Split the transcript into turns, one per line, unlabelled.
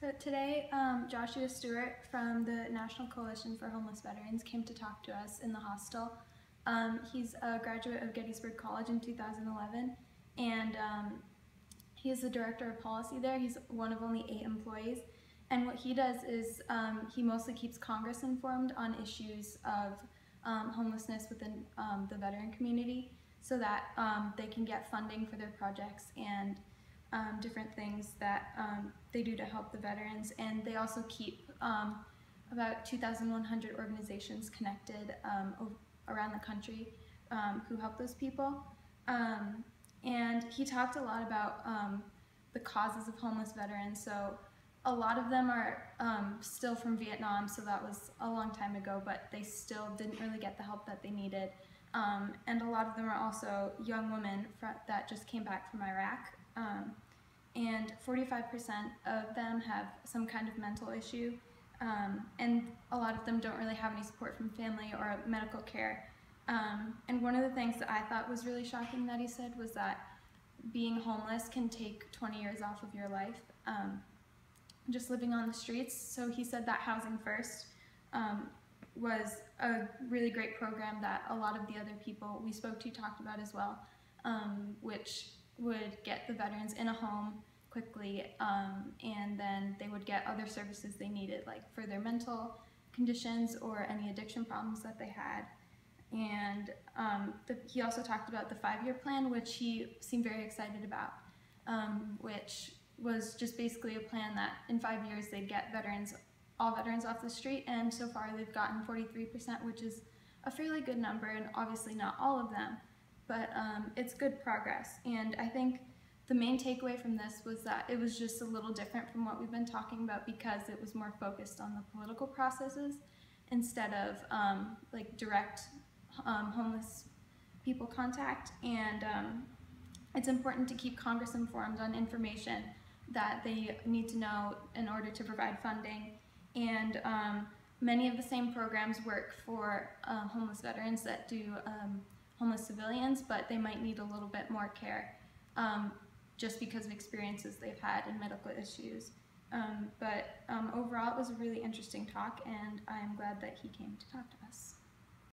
So today, Josh Stewart from the National Coalition for Homeless Veterans came to talk to us in the hostel. He's a graduate of Gettysburg College in 2011, and he is the director of policy there. He's one of only 8 employees, and what he does is he mostly keeps Congress informed on issues of homelessness within the veteran community, so that they can get funding for their projects and different things that they do to help the veterans. And they also keep about 2,100 organizations connected around the country who help those people. And he talked a lot about the causes of homeless veterans. So a lot of them are still from Vietnam, so that was a long time ago, but they still didn't really get the help that they needed. And a lot of them are also young women that just came back from Iraq. And 45% of them have some kind of mental issue, and a lot of them don't really have any support from family or medical care. And one of the things that I thought was really shocking that he said was that being homeless can take 20 years off of your life, just living on the streets. So he said that Housing First was a really great program that a lot of the other people we spoke to talked about as well, which would get the veterans in a home quickly, and then they would get other services they needed, like for their mental conditions or any addiction problems that they had. And he also talked about the 5-year plan, which he seemed very excited about, which was just basically a plan that in 5 years they'd get all veterans off the street, and so far they've gotten 43%, which is a fairly good number, and obviously not all of them, but it's good progress. And I think the main takeaway from this was that it was just a little different from what we've been talking about, because it was more focused on the political processes instead of like direct homeless people contact. And it's important to keep Congress informed on information that they need to know in order to provide funding. And many of the same programs work for homeless veterans that do homeless civilians, but they might need a little bit more care just because of experiences they've had and medical issues. But overall, it was a really interesting talk, and I'm glad that he came to talk to us.